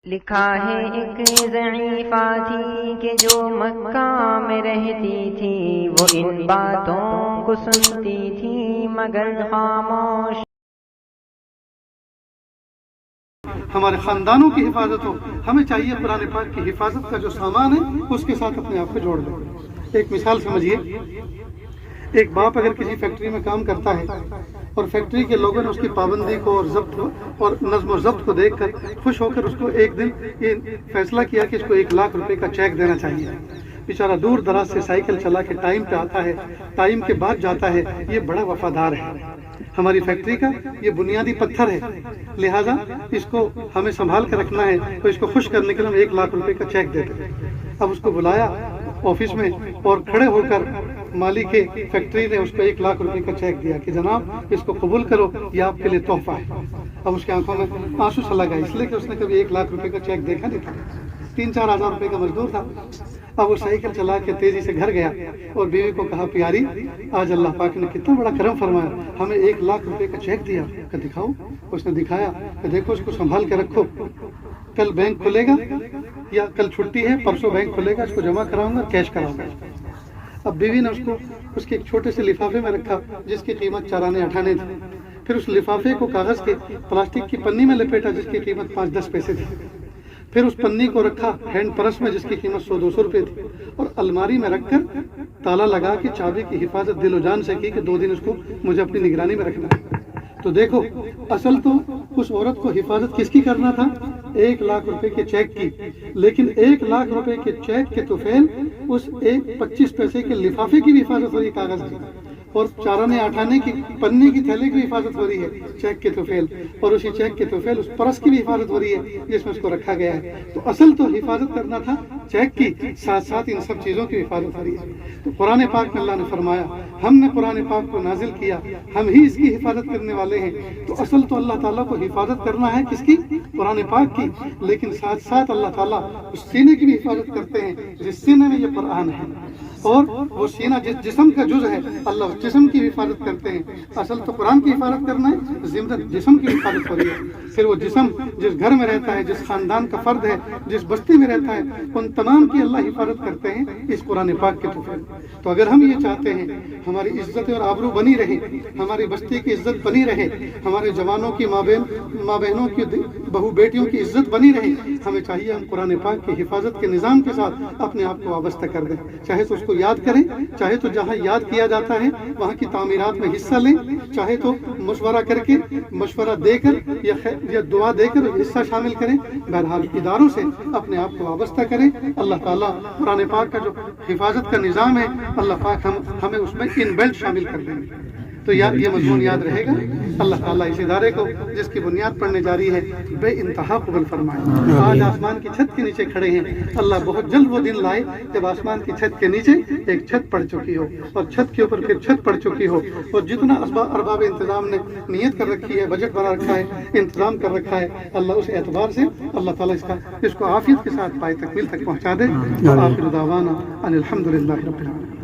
لکھا ہے ایک ضعیفہ تھی کہ جو مکہ میں رہتی تھی، وہ ان باتوں کو سنتی تھی مگر خاموش۔ ہمارے خاندانوں کی حفاظت ہو، ہمیں چاہیے قرآن پاک کی حفاظت کا جو سامان ہے اس کے ساتھ اپنے آپ کو جوڑ دیں۔ ایک مثال سمجھیے، ایک باپ اگر کسی فیکٹری میں کام کرتا ہے اور فیکٹری کے لوگوں نے اس کی پابندی کو اور ضبط اور نظم و ضبط کو دیکھ کر خوش ہو کر اس کو ایک دن یہ فیصلہ کیا کہ اس کو 1,00,000 روپے کا چیک دینا چاہیے۔ بیچارہ دور دراز سے سائیکل چلا کے ٹائم پہ آتا ہے، ٹائم کے بعد جاتا ہے، یہ بڑا وفادار ہے، ہماری فیکٹری کا یہ بنیادی پتھر ہے، لہٰذا اس کو ہمیں سنبھال کر رکھنا ہے، تو اس کو خوش کرنے کے لیے ہم 1,00,000 روپے کا چیک دیتے ہیں۔ اب اس کو بلایا آفس میں اور کھڑے ہو کر مالک فیکٹری نے اس کو 1,00,000 روپے کا چیک دیا کہ جناب اس کو قبول کرو، یہ آپ کے لیے تحفہ ہے۔ اب اس کی آنکھوں میں آنسو چلا گیا، اس لیے کہ اس نے کبھی 1,00,000 روپے کا چیک دیکھا نہیں تھا، 3-4 ہزار روپے کا مزدور تھا۔ اب وہ سائیکل چلا کے تیزی سے گھر گیا اور بیوی کو کہا، پیاری آج اللہ پاک نے کتنا بڑا کرم فرمایا، ہمیں 1,00,000 روپے کا چیک دیا، کہ دکھاؤ۔ اس نے دکھایا کہ دیکھو اس کو سنبھال کے رکھو، کل بینک کھلے گا یا کل چھٹی ہے، پرسوں بینک کھلے گا، اس کو جمع کراؤں گا، کیش کراؤں گا۔ اب بیوی نے اس کو اس کے ایک چھوٹے سے لفافے میں رکھا جس کی قیمت 4 آنے 8 آنے تھی، پھر اس لفافے کو کاغذ کے پلاسٹک کی پنی میں لپیٹا جس کی قیمت 5-10 پیسے تھی، پھر اس پنی کو رکھا ہینڈ پرس میں جس کی قیمت 100-200 روپے تھی، اور الماری میں رکھ کر تالا لگا کے چابی کی حفاظت دل و جان سے کی کہ 2 دن اس کو مجھے اپنی نگرانی میں رکھنا ہے۔ تو دیکھو اصل تو اس عورت کو حفاظت کس کی کرنا تھا؟ 1,00,000 روپے کے چیک کی، لیکن 1,00,000 روپے کے چیک کے توفیل اس 25 پیسے کے لفافے کی بھی حفاظت ہو رہی ہے، کاغذ کی، اور 4 آنے 8 آنے کی پنی کی تھیلے کی بھی حفاظت ہو رہی ہے چیک کے توفیل، اور اسی چیک کے توفیل اس پرس کی بھی حفاظت ہو رہی ہے جس میں اس کو رکھا گیا ہے۔ تو اصل تو حفاظت کرنا تھا چیک کی، ساتھ ساتھ ان سب چیزوں کی حفاظت ہو رہی ہے۔ تو قرآن پاک میں اللہ نے فرمایا ہم نے قرآن پاک کو نازل کیا، ہم ہی اس کی حفاظت کرنے والے ہیں۔ تو اصل تو اللہ تعالیٰ کو حفاظت کرنا ہے کس کی؟ قرآن پاک کی، لیکن ساتھ ساتھ اللہ تعالیٰ اس سینے کی بھی حفاظت کرتے ہیں جس سینے میں یہ قرآن ہے، اور وہ سینہ جس جسم کا جز ہے اللہ اس جسم کی حفاظت کرتے ہیں۔ اصل تو قرآن کی حفاظت کرنا ہے، ضمن جسم کی حفاظت ہو رہی ہے۔ پھر وہ جسم جس گھر میں رہتا ہے، جس خاندان کا فرد ہے، جس بستی میں رہتا ہے، ان تمام کی اللہ حفاظت کرتے ہیں اس قرآن پاک کے توفیل۔ تو اگر ہم یہ چاہتے ہیں ہماری عزت اور آبرو بنی رہے، ہماری بستی کی عزت بنی رہے، ہمارے جوانوں کی ماں بہنوں کی بہو بیٹیوں کی عزت بنی رہے، ہمیں چاہیے ہم قرآن پاک کی حفاظت کے نظام کے ساتھ اپنے آپ کو وابستہ کر دیں، چاہے تو اس کو یاد کریں، چاہے تو جہاں یاد کیا جاتا ہے وہاں کی تعمیرات میں حصہ لیں، چاہے تو مشورہ کر کے مشورہ دے کر یا دعا دے کر حصہ شامل کریں، بہرحال اداروں سے اپنے آپ کو وابستہ کریں۔ اللہ تعالیٰ قرآن پاک کا جو حفاظت کا نظام ہے اللہ پاک ہمیں اس میں ان بلٹ شامل کر دیں گے۔ تو یہ مضمون یاد رہے گا۔ اللہ تعالیٰ اس ادارے کو جس کی بنیاد پڑنے جاری ہے بے انتہا قبول فرمائے۔ آج آسمان کی چھت کے نیچے کھڑے ہیں، اللہ بہت جلد وہ دن لائے جب آسمان کی چھت کے نیچے ایک چھت پڑ چکی ہو اور چھت کے اوپر پھر چھت پڑ چکی ہو، اور جتنا ارباب انتظام نے نیت کر رکھی ہے، بجٹ بنا رکھا ہے، انتظام کر رکھا ہے، اللہ اس اعتبار سے اللہ تعالیٰ اس کو عافیت کے ساتھ پائے تکمیل تک پہنچا دے۔ آخر دعوانا ان الحمد للہ رب العالمین۔